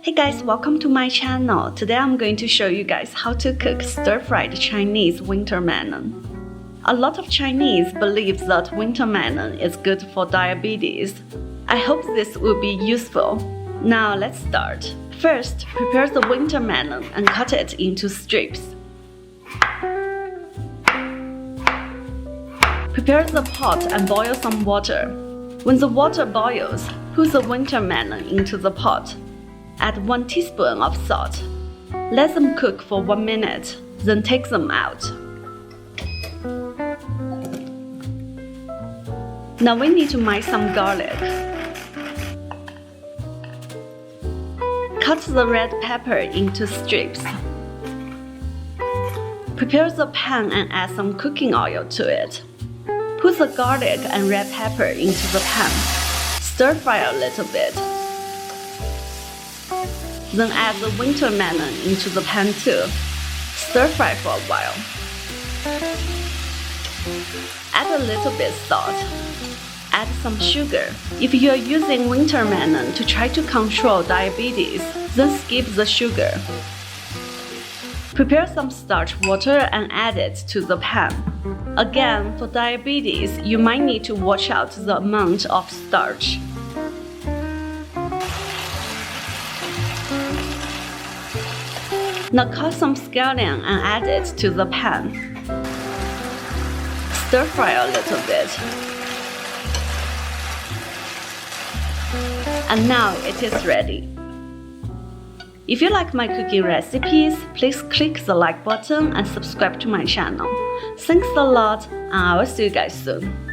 Hey guys, welcome to my channel. Today I'm going to show you guys how to cook stir-fried Chinese winter melon. A lot of Chinese believe that winter melon is good for diabetes. I hope this will be useful. Now let's start. First, prepare the winter melon and cut it into strips. Prepare the pot and boil some water. When the water boils, put the winter melon into the pot. Add 1 teaspoon of salt. Let them cook for 1 minute, then take them out. Now we need to mine some garlic. Cut the red pepper into strips. Prepare the pan and add some cooking oil to it. Put the garlic and red pepper into the pan. Stir fry a little bit. Then add the winter melon into the pan too. Stir fry for a while. Add a little bit salt. Add some sugar. If you are using winter melon to try to control diabetes, then skip the sugar. Prepare some starch water and add it to the pan. Again, for diabetes, you might need to watch out the amount of starch. Now cut some scallion and add it to the pan. Stir fry a little bit. And now it is ready. If you like my cooking recipes, please click the like button and subscribe to my channel. Thanks a lot, and I will see you guys soon.